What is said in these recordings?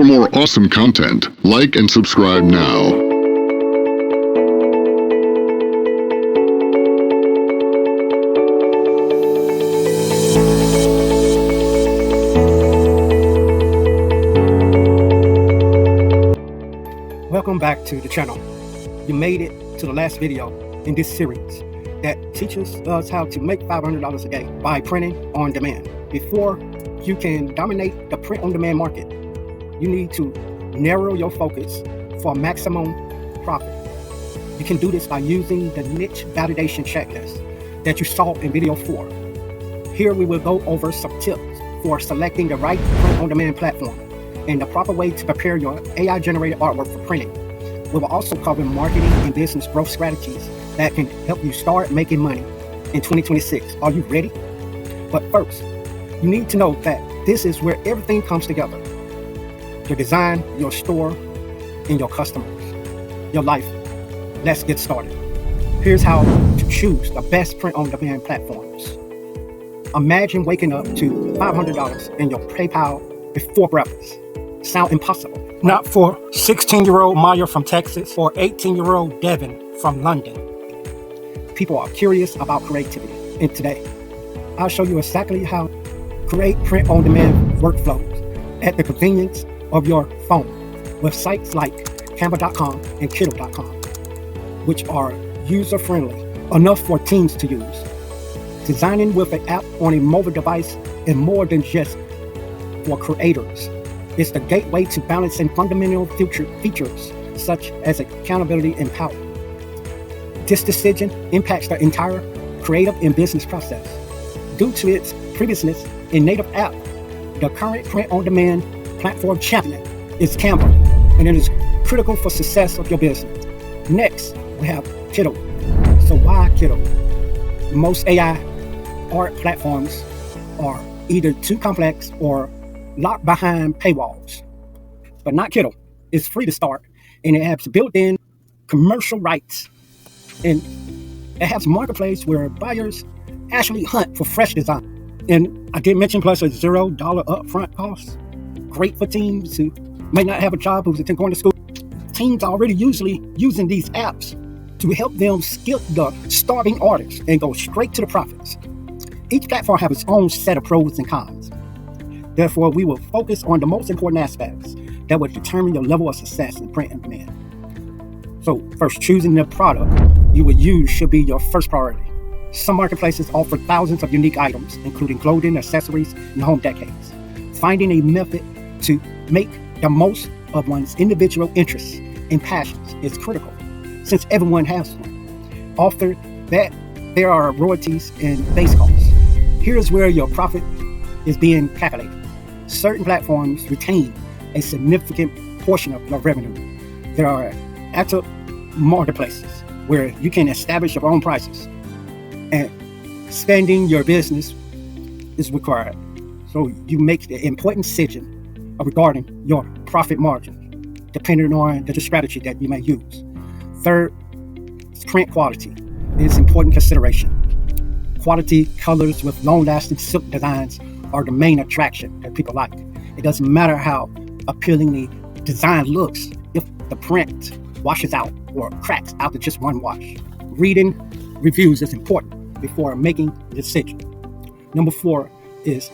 For more awesome content, like and subscribe now. Welcome back to the channel. You made it to the last video in this series that teaches us how to make $500 a day by printing on demand. Before you can dominate the print on demand market, you need to narrow your focus for maximum profit. You can do this by using the niche validation checklist that you saw in video 4. Here we will go over some tips for selecting the right print on demand platform and the proper way to prepare your AI-generated artwork for printing. We will also cover marketing and business growth strategies that can help you start making money in 2026. Are you ready? But first, you need to know that this is where everything comes together. Your design, your store, and your customers, your life. Let's get started. Here's how to choose the best print-on-demand platforms. Imagine waking up to $500 in your PayPal before breakfast. Sound impossible? Not for 16-year-old Maya from Texas or 18-year-old Devin from London. People are curious about creativity, and today I'll show you exactly how to create print-on-demand workflows at the convenience of your phone with sites like Canva.com and Kittl.com, which are user-friendly enough for teens to use. Designing with an app on a mobile device and more than just for creators. It's the gateway to balancing fundamental features such as accountability and power. This decision impacts the entire creative and business process. Due to its previousness in native app, the current print-on-demand platform champion is Canva, and it is critical for success of your business. Next, we have Kittl. So why Kittl? Most AI art platforms are either too complex or locked behind paywalls, but not Kittl. It's free to start, and it has built-in commercial rights, and it has a marketplace where buyers actually hunt for fresh design. And I did mention plus a $0 upfront cost. Great for teens who may not have a job, who's going to school. Teens are already usually using these apps to help them skip the starving artists and go straight to the profits. Each platform has its own set of pros and cons. Therefore, we will focus on the most important aspects that will determine your level of success in print and demand. So first, choosing the product you will use should be your first priority. Some marketplaces offer thousands of unique items, including clothing, accessories, and home decades. Finding a method to make the most of one's individual interests and passions is critical, since everyone has one. After that, there are royalties and base costs. Here's where your profit is being calculated. Certain platforms retain a significant portion of your revenue. There are active marketplaces where you can establish your own prices, and expanding your business is required. So you make the important decision regarding your profit margin, depending on the strategy that you may use. Third, print quality is important consideration. Quality colors with long-lasting silk designs are the main attraction that people like. It doesn't matter how appealing the design looks if the print washes out or cracks after just one wash. Reading reviews is important before making a decision. Number 4 is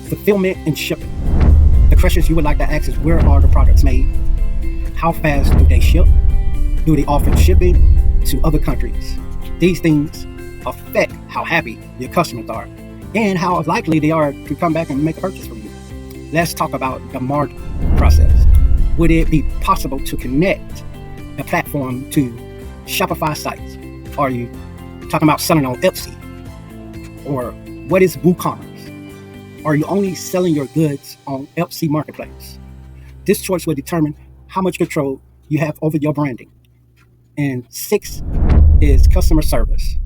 fulfillment and shipping. The questions you would like to ask is, where are the products made? How fast do they ship? Do they offer shipping to other countries? These things affect how happy your customers are and how likely they are to come back and make a purchase from you. Let's talk about the marketing process. Would it be possible to connect the platform to Shopify sites? Are you talking about selling on Etsy? Or what is WooCommerce? Are you only selling your goods on Etsy marketplace? This choice will determine how much control you have over your branding. And 6 is customer service.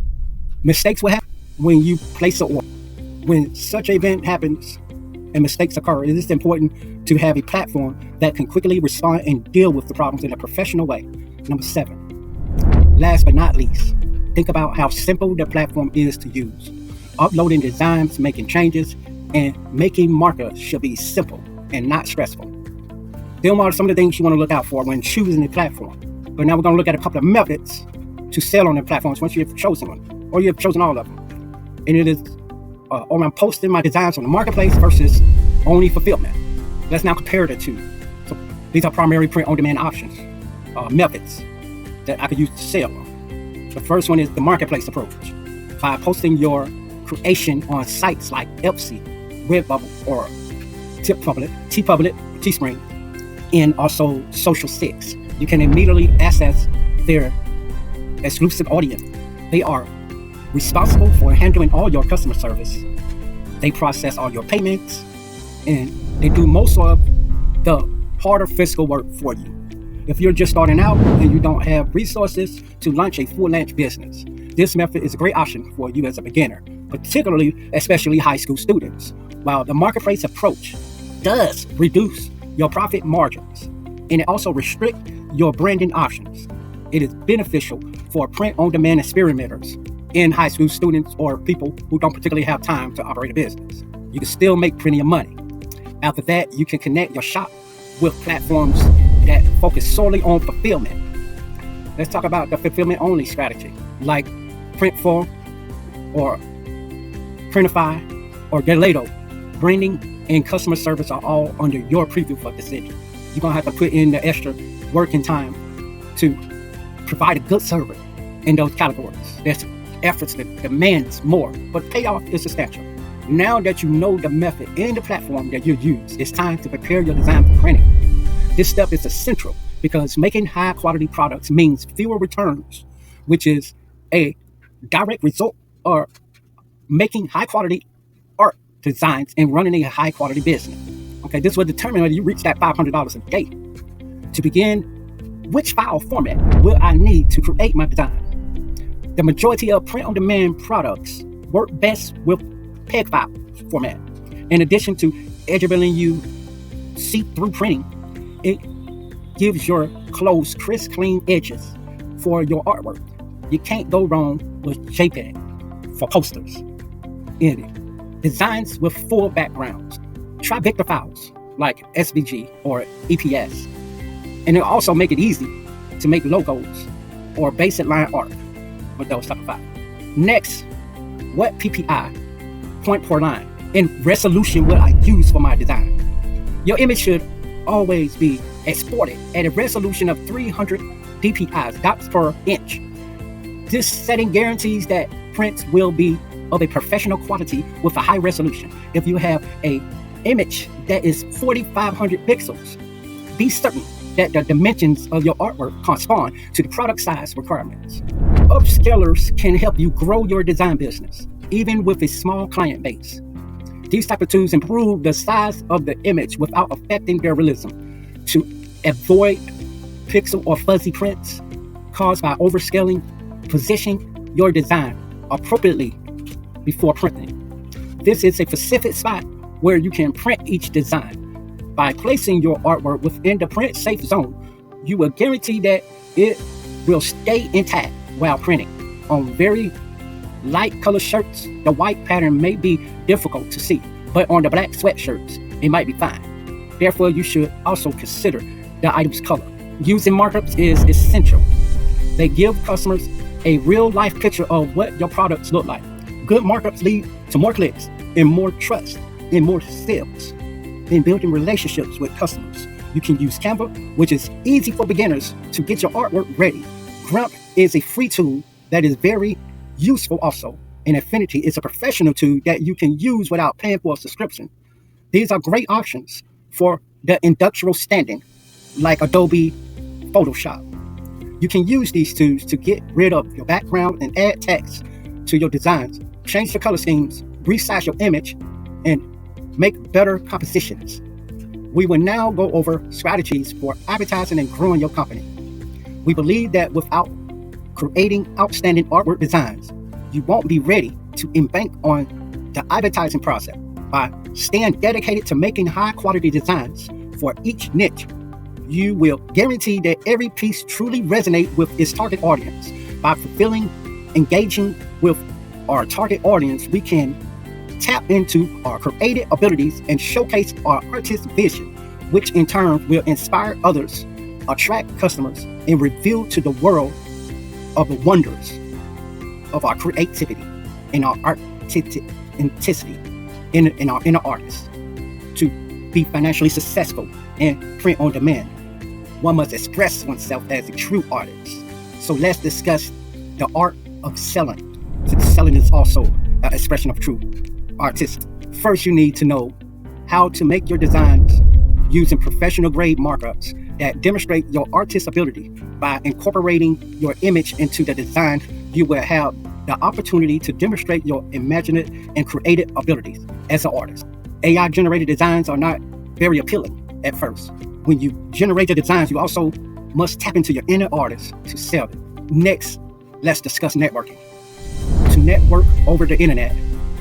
Mistakes will happen when you place an order. When such an event happens and mistakes occur, it is important to have a platform that can quickly respond and deal with the problems in a professional way. Number 7, last but not least, think about how simple the platform is to use. Uploading designs, making changes, and making markups should be simple and not stressful. Them are some of the things you want to look out for when choosing the platform. But now we're going to look at a couple of methods to sell on the platforms once you've chosen one, or you've chosen all of them. And it is I'm posting my designs on the marketplace versus only fulfillment. Let's now compare the two. So these are primary print-on-demand options, methods that I could use to sell. The first one is the marketplace approach. By posting your creation on sites like Etsy, Redbubble, or TeePublic, Teespring, and also Social 6. You can immediately access their exclusive audience. They are responsible for handling all your customer service. They process all your payments, and they do most of the harder physical work for you. If you're just starting out and you don't have resources to launch a full-fledged business, this method is a great option for you as a beginner, especially high school students. While the marketplace approach does reduce your profit margins, and it also restricts your branding options, it is beneficial for print-on-demand experimenters in high school students or people who don't particularly have time to operate a business. You can still make plenty of money. After that, you can connect your shop with platforms that focus solely on fulfillment. Let's talk about the fulfillment-only strategy, like Printful or Printify or Gelato. Branding and customer service are all under your preview for decision. You're gonna have to put in the extra work and time to provide a good service in those categories. There's efforts that demands more, but payoff is substantial. Now that you know the method and the platform that you use, it's time to prepare your design for printing. This step is essential because making high quality products means fewer returns, which is a direct result of making high quality art designs and running a high quality business. Okay, this will determine whether you reach that $500 a day. To begin, which file format will I need to create my design? The majority of print-on-demand products work best with PEG file format. In addition to enabling you see-through printing, it gives your clothes crisp, clean edges for your artwork. You can't go wrong with JPEG for posters. Designs with full backgrounds. Try vector files like SVG or EPS. And it'll also make it easy to make logos or basic line art with those type of files. Next, what PPI, point per line, and resolution will I use for my design? Your image should always be exported at a resolution of 300 dpi, dots per inch. This setting guarantees that prints will be of a professional quality with a high resolution. If you have a image that is 4,500 pixels, be certain that the dimensions of your artwork correspond to the product size requirements. Upscalers can help you grow your design business, even with a small client base. These type of tools improve the size of the image without affecting their realism to avoid pixel or fuzzy prints caused by overscaling. Position your design appropriately before printing. This is a specific spot where you can print each design. By placing your artwork within the print safe zone, you will guarantee that it will stay intact while printing. On very light color shirts, the white pattern may be difficult to see, but on the black sweatshirts, it might be fine. Therefore, you should also consider the item's color. Using markups is essential. They give customers a real-life picture of what your products look like. Good markups lead to more clicks and more trust and more sales. In building relationships with customers, you can use Canva, which is easy for beginners to get your artwork ready. Grump is a free tool that is very useful also, and Affinity is a professional tool that you can use without paying for a subscription. These are great options for the industrial standing, like Adobe Photoshop. You can use these tools to get rid of your background and add text to your designs, change the color schemes, resize your image, and make better compositions. We will now go over strategies for advertising and growing your company. We believe that without creating outstanding artwork designs, you won't be ready to embank on the advertising process. By staying dedicated to making high-quality designs for each niche, you will guarantee that every piece truly resonates with its target audience. By fulfilling, engaging with our target audience, we can tap into our creative abilities and showcase our artistic vision. which in turn will inspire others, attract customers, and reveal to the world of the wonders of our creativity and our artisticity in our inner artists. To be financially successful and print on demand, one must express oneself as a true artist. So let's discuss the art of selling. Since selling is also an expression of true artist. First, you need to know how to make your designs using professional grade markups that demonstrate your artist ability. By incorporating your image into the design, you will have the opportunity to demonstrate your imaginative and creative abilities as an artist. AI generated designs are not very appealing at first. When you generate the designs, you also must tap into your inner artist to sell them. Next, let's discuss networking. To network over the internet,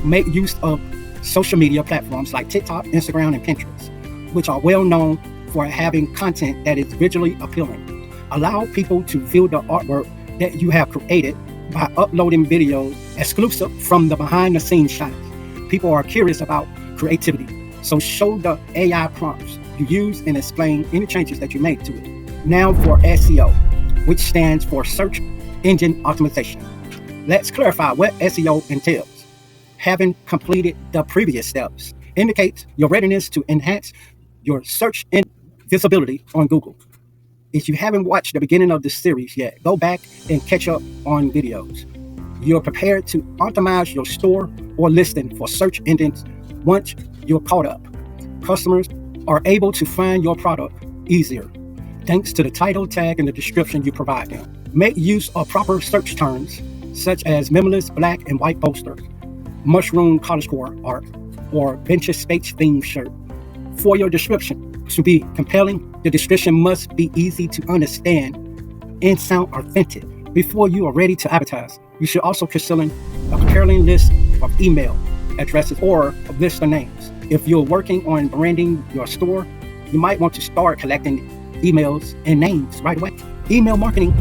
make use of social media platforms like TikTok, Instagram, and Pinterest, which are well known for having content that is visually appealing. Allow people to view the artwork that you have created by uploading videos exclusive from the behind-the-scenes shots. People are curious about creativity, so show the AI prompts you use and explain any changes that you make to it. Now for SEO, which stands for Search Engine Optimization. Let's clarify what SEO entails. Having completed the previous steps indicates your readiness to enhance your search and visibility on Google. If you haven't watched the beginning of this series yet, go back and catch up on videos. You're prepared to optimize your store or listing for search engines. Once you're caught up, customers are able to find your product easier thanks to the title, tag, and the description you provide them. Make use of proper search terms such as minimalist black and white poster, mushroom cottagecore art, or vintage space themed shirt. For your description to be compelling, the description must be easy to understand and sound authentic. Before you are ready to advertise, you should also consider a compelling list of email addresses or a list of names. If you're working on branding your store, you might want to start collecting emails and names right away. Email marketing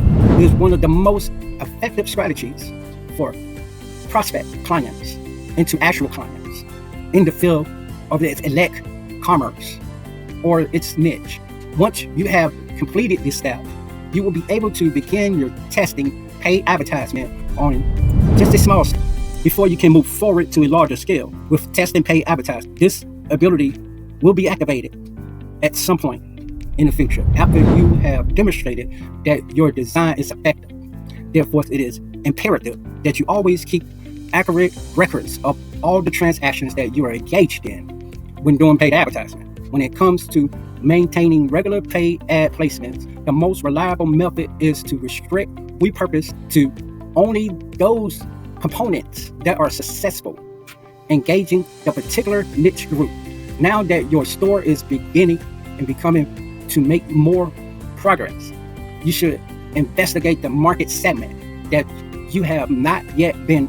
is one of the most effective strategies for prospect clients into actual clients in the field of its elect commerce or its niche. Once you have completed this step, you will be able to begin your testing paid advertisement on just a small scale before you can move forward to a larger scale. With testing paid advertising, this ability will be activated at some point in the future after you have demonstrated that your design is effective. Therefore, it is imperative that you always keep accurate records of all the transactions that you are engaged in when doing paid advertisement. When it comes to maintaining regular paid ad placements, the most reliable method is to repurpose to only those components that are successful, engaging the particular niche group. Now that your store is beginning and becoming to make more progress, you should investigate the market segment that you have not yet been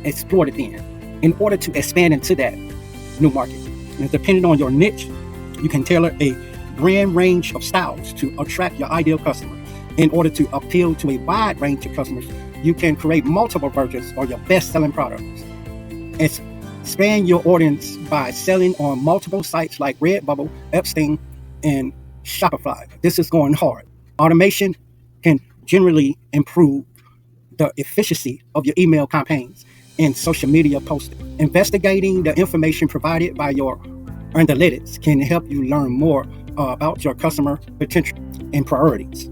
explored in order to expand into that new market. And depending on your niche, you can tailor a brand range of styles to attract your ideal customer. In order to appeal to a wide range of customers, you can create multiple versions of your best-selling products. Expand your audience by selling on multiple sites like Redbubble, Epstein, and Shopify. This is going hard. Automation can generally improve the efficiency of your email campaigns and social media posting. Investigating the information provided by your analytics can help you learn more about your customer potential and priorities.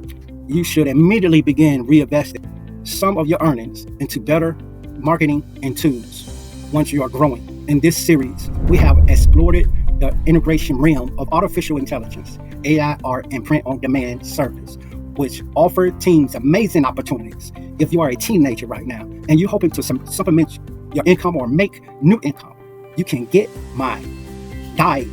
You should immediately begin reinvesting some of your earnings into better marketing and tools once you are growing. In this series, we have explored the integration realm of artificial intelligence, AI, art, and print-on-demand service, which offer teams amazing opportunities. If you are a teenager right now and you're hoping to supplement your income or make new income, you can get my guide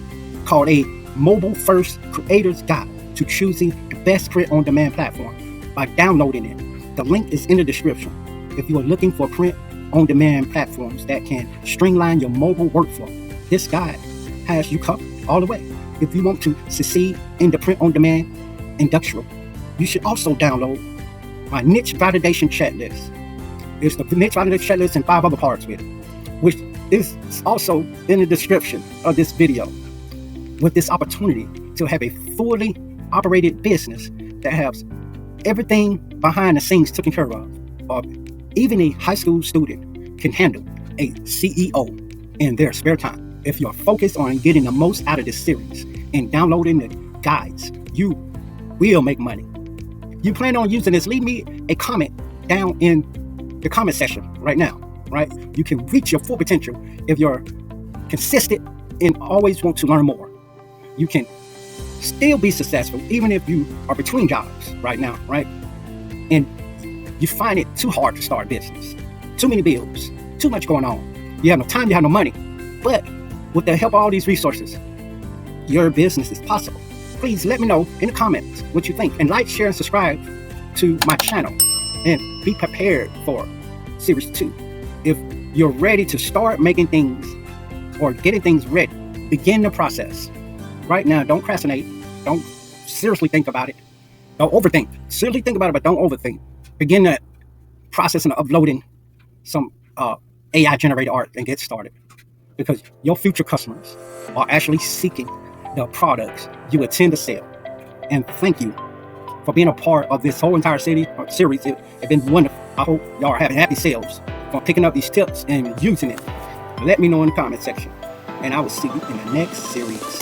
called a Mobile First Creator's Guide to Choosing the Best Print-on-Demand Platform by downloading it. The link is in the description. If you are looking for print-on-demand platforms that can streamline your mobile workflow, this guide has you covered all the way. If you want to succeed in the print-on-demand industrial, you should also download my niche validation checklist. There's the niche validation checklist and 5 other parts with it, which is also in the description of this video, with this opportunity to have a fully operated business that has everything behind the scenes taken care of, or even a high school student can handle a CEO in their spare time. If you're focused on getting the most out of this series and downloading the guides, you will make money. You plan on using this, leave me a comment down in the comment section right now, right? You can reach your full potential if you're consistent and always want to learn more. You can still be successful even if you are between jobs right now, right? And you find it too hard to start a business. Too many bills, too much going on. You have no time, you have no money. But with the help of all these resources, your business is possible. Please let me know in the comments what you think, and like, share, and subscribe to my channel, and be prepared for series 2. If you're ready to start making things or getting things ready, begin the process right now. Don't procrastinate. Don't seriously think about it. Don't overthink. Seriously think about it, but don't overthink. Begin that process of uploading some AI generated art and get started, because your future customers are actually seeking the products you intend to sell. And thank you for being a part of this whole entire series. It's been wonderful. I hope y'all are having happy sales from picking up these tips and using it. Let me know in the comment section, and I will see you in the next series.